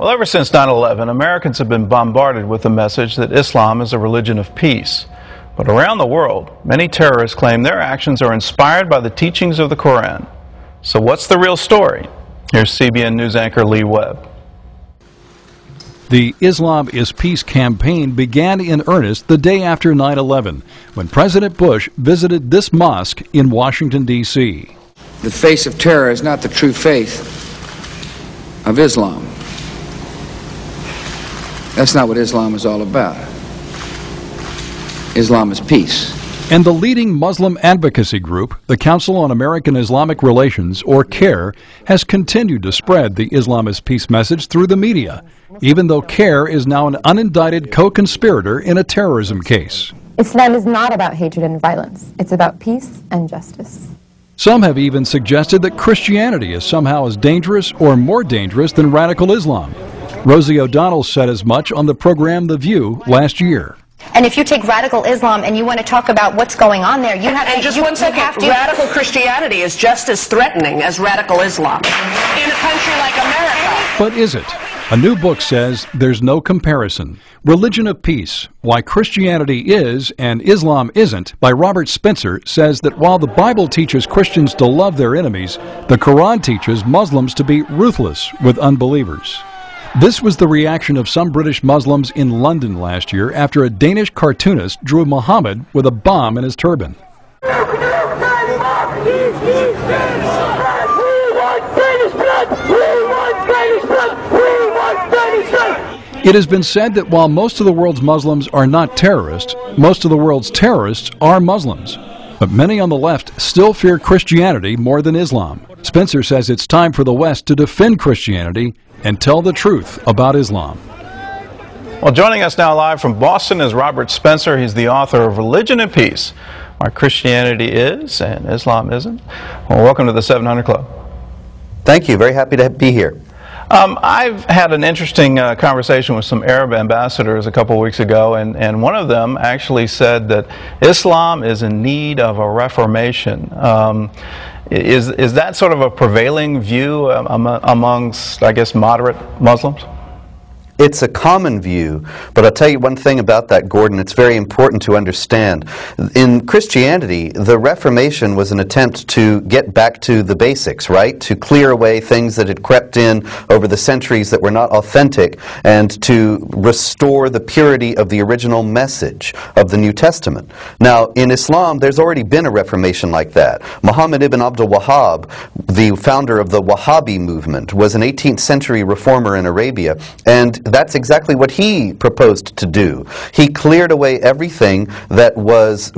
Well, ever since 9/11, Americans have been bombarded with the message that Islam is a religion of peace. But around the world, many terrorists claim their actions are inspired by the teachings of the Quran. So what's the real story? Here's CBN News anchor Lee Webb. The Islam is Peace campaign began in earnest the day after 9/11, when President Bush visited this mosque in Washington, D.C. The face of terror is not the true faith of Islam. That's not what Islam is all about. Islam is peace. And the leading Muslim advocacy group, the Council on American Islamic Relations, or CARE, has continued to spread the Islam is peace message through the media, even though CARE is now an unindicted co-conspirator in a terrorism case. Islam is not about hatred and violence. It's about peace and justice. Some have even suggested that Christianity is somehow as dangerous or more dangerous than radical Islam. Rosie O'Donnell said as much on the program The View last year. And if you take radical Islam and you want to talk about what's going on there, you have to... And just one second, radical Christianity is just as threatening as radical Islam in a country like America. But is it? A new book says there's no comparison. Religion of Peace, Why Christianity Is and Islam Isn't, by Robert Spencer, says that while the Bible teaches Christians to love their enemies, the Quran teaches Muslims to be ruthless with unbelievers. This was the reaction of some British Muslims in London last year after a Danish cartoonist drew Muhammad with a bomb in his turban. It has been said that while most of the world's Muslims are not terrorists, most of the world's terrorists are Muslims. But many on the left still fear Christianity more than Islam. Spencer says it's time for the West to defend Christianity and tell the truth about Islam. Well, joining us now live from Boston is Robert Spencer. He's the author of Religion and Peace, Why Christianity Is and Islam Isn't. Well, welcome to the 700 Club. Thank you. Very happy to be here. I've had an interesting conversation with some Arab ambassadors a couple of weeks ago, and one of them actually said that Islam is in need of a reformation. Is that sort of a prevailing view amongst, I guess, moderate Muslims? It's a common view, but I'll tell you one thing about that, Gordon. It's very important to understand. In Christianity, the Reformation was an attempt to get back to the basics, right? To clear away things that had crept in over the centuries that were not authentic, and to restore the purity of the original message of the New Testament. Now, in Islam, there's already been a Reformation like that. Muhammad ibn Abdul Wahhab, the founder of the Wahhabi movement, was an 18th century reformer in Arabia, and that's exactly what he proposed to do. He cleared away everything that was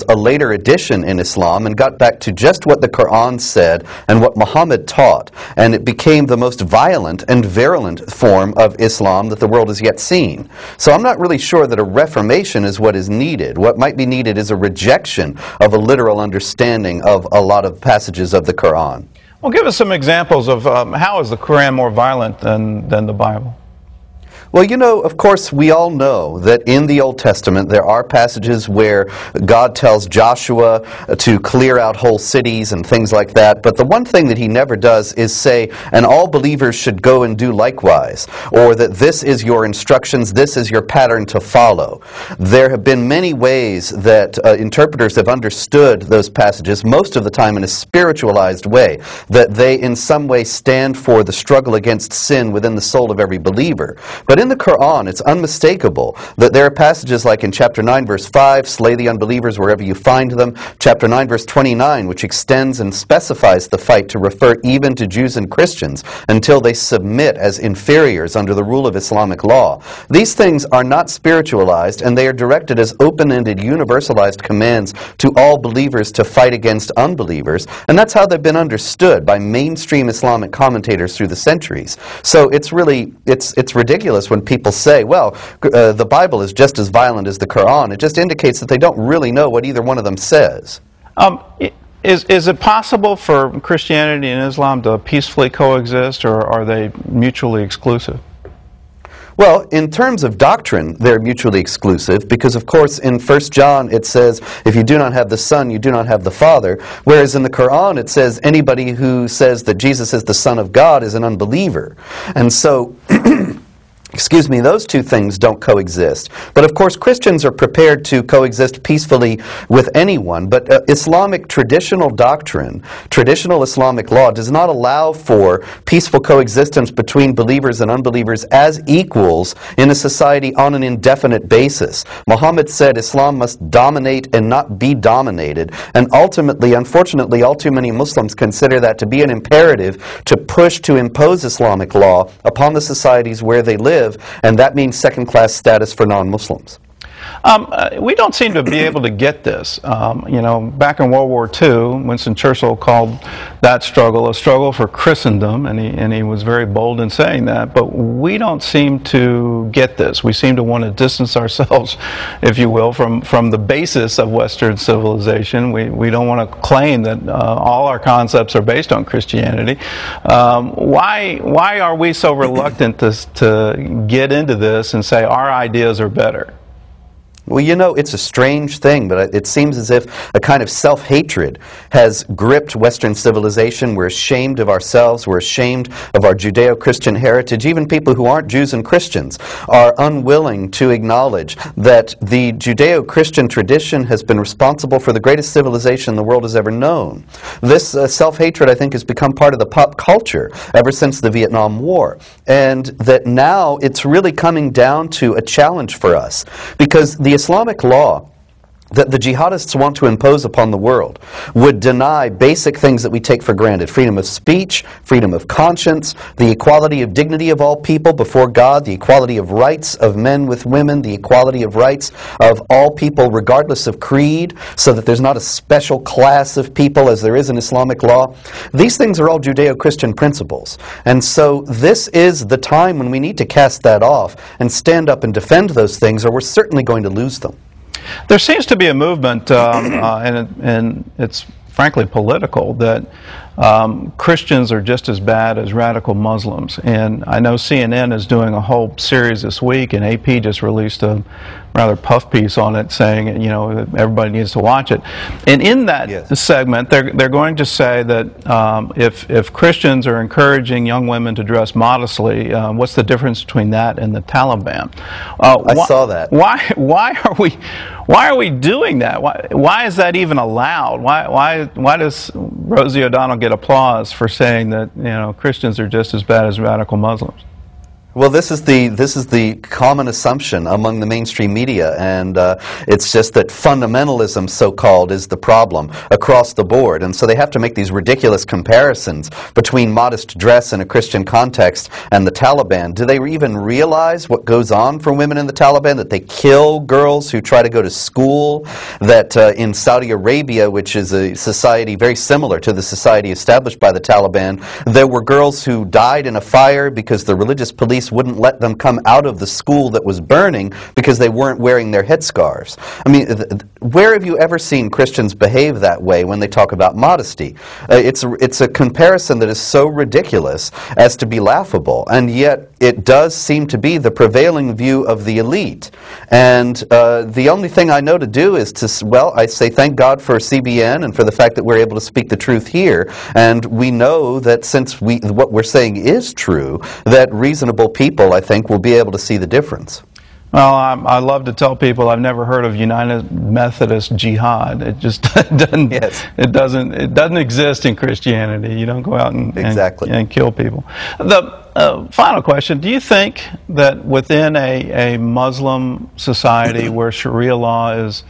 a later addition in Islam and got back to just what the Quran said and what Muhammad taught. And it became the most violent and virulent form of Islam that the world has yet seen. So I'm not really sure that a reformation is what is needed. What might be needed is a rejection of a literal understanding of a lot of passages of the Quran. Well, give us some examples of how is the Quran more violent than the Bible? Well, you know, of course, we all know that in the Old Testament there are passages where God tells Joshua to clear out whole cities and things like that, but the one thing that he never does is say, and all believers should go and do likewise, or that this is your instructions, this is your pattern to follow. There have been many ways that interpreters have understood those passages, most of the time in a spiritualized way, that they in some way stand for the struggle against sin within the soul of every believer. But in the Quran, it's unmistakable that there are passages like in chapter 9, verse 5, slay the unbelievers wherever you find them. Chapter 9, verse 29, which extends and specifies the fight to refer even to Jews and Christians until they submit as inferiors under the rule of Islamic law. These things are not spiritualized, and they are directed as open-ended, universalized commands to all believers to fight against unbelievers. And that's how they've been understood by mainstream Islamic commentators through the centuries. So it's really, it's ridiculous when people say, well, the Bible is just as violent as the Quran. It just indicates that they don't really know what either one of them says. Is it possible for Christianity and Islam to peacefully coexist, or are they mutually exclusive? Well, in terms of doctrine, they're mutually exclusive because, of course, in 1 John it says, if you do not have the Son, you do not have the Father, whereas in the Quran it says anybody who says that Jesus is the Son of God is an unbeliever. And so excuse me, those two things don't coexist. But of course, Christians are prepared to coexist peacefully with anyone. But Islamic traditional doctrine, traditional Islamic law, does not allow for peaceful coexistence between believers and unbelievers as equals in a society on an indefinite basis. Muhammad said Islam must dominate and not be dominated. And ultimately, unfortunately, all too many Muslims consider that to be an imperative to push to impose Islamic law upon the societies where they live. And that means second-class status for non-Muslims. We don't seem to be able to get this. You know, back in World War II, Winston Churchill called that struggle a struggle for Christendom, and he was very bold in saying that. But we don't seem to get this. We seem to want to distance ourselves, if you will, from the basis of Western civilization. We don't want to claim that all our concepts are based on Christianity. Why are we so reluctant to get into this and say our ideas are better? Well, you know, it's a strange thing, but it seems as if a kind of self-hatred has gripped Western civilization. We're ashamed of ourselves. We're ashamed of our Judeo-Christian heritage. Even people who aren't Jews and Christians are unwilling to acknowledge that the Judeo-Christian tradition has been responsible for the greatest civilization the world has ever known. This self-hatred, I think, has become part of the pop culture ever since the Vietnam War. And that now it's really coming down to a challenge for us, because the Islamic law that the jihadists want to impose upon the world would deny basic things that we take for granted: freedom of speech, freedom of conscience, the equality of dignity of all people before God, the equality of rights of men with women, the equality of rights of all people regardless of creed, so that there's not a special class of people as there is in Islamic law. These things are all Judeo-Christian principles. And so this is the time when we need to cast that off and stand up and defend those things, or we're certainly going to lose them. There seems to be a movement, and it's frankly political, that Christians are just as bad as radical Muslims. And I know CNN is doing a whole series this week, and AP just released a rather puff piece on it, saying, you know, everybody needs to watch it. And in that segment, they're going to say that if Christians are encouraging young women to dress modestly, what's the difference between that and the Taliban? I saw that. Why are we doing that? Why is that even allowed? Why does Rosie O'Donnell get applause for saying that, you know, Christians are just as bad as radical Muslims? Well, this is the common assumption among the mainstream media, and it's just that fundamentalism, so-called, is the problem across the board. And so they have to make these ridiculous comparisons between modest dress in a Christian context and the Taliban. Do they even realize what goes on for women in the Taliban? That they kill girls who try to go to school? That in Saudi Arabia, which is a society very similar to the society established by the Taliban, there were girls who died in a fire because the religious police wouldn't let them come out of the school that was burning because they weren't wearing their headscarves. I mean, where have you ever seen Christians behave that way when they talk about modesty? It's a comparison that is so ridiculous as to be laughable, and yet it does seem to be the prevailing view of the elite. And the only thing I know to do is to, well, I say thank God for CBN and for the fact that we're able to speak the truth here. And we know that since what we're saying is true, that reasonable people, I think, will be able to see the difference. Well, I love to tell people I've never heard of United Methodist Jihad. It just doesn't. Yes. It doesn't exist in Christianity. You don't go out and kill people. The final question: do you think that within a Muslim society where Sharia law is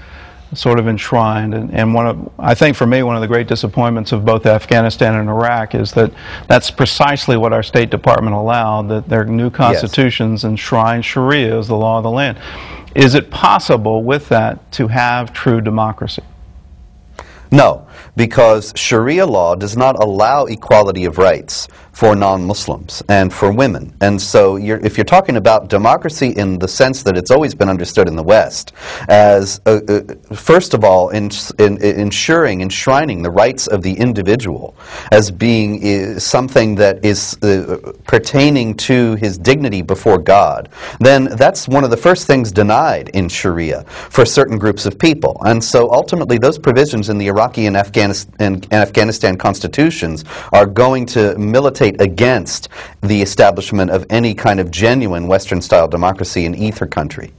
sort of enshrined, and I think for me one of the great disappointments of both Afghanistan and Iraq is that that's precisely what our State Department allowed, that their new constitutions enshrine Sharia as the law of the land. Is it possible with that to have true democracy? No, because Sharia law does not allow equality of rights for non-Muslims and for women. And so if you're talking about democracy in the sense that it's always been understood in the West as, first of all, enshrining the rights of the individual as being something that is pertaining to his dignity before God, then that's one of the first things denied in Sharia for certain groups of people. And so ultimately those provisions in the Iraqi and Afghanistan constitutions are going to militate against the establishment of any kind of genuine Western-style democracy in either country.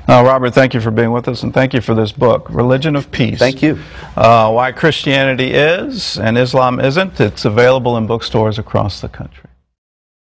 Robert, thank you for being with us, and thank you for this book, Religion of Peace. Thank you. Why Christianity is and Islam isn't. It's available in bookstores across the country.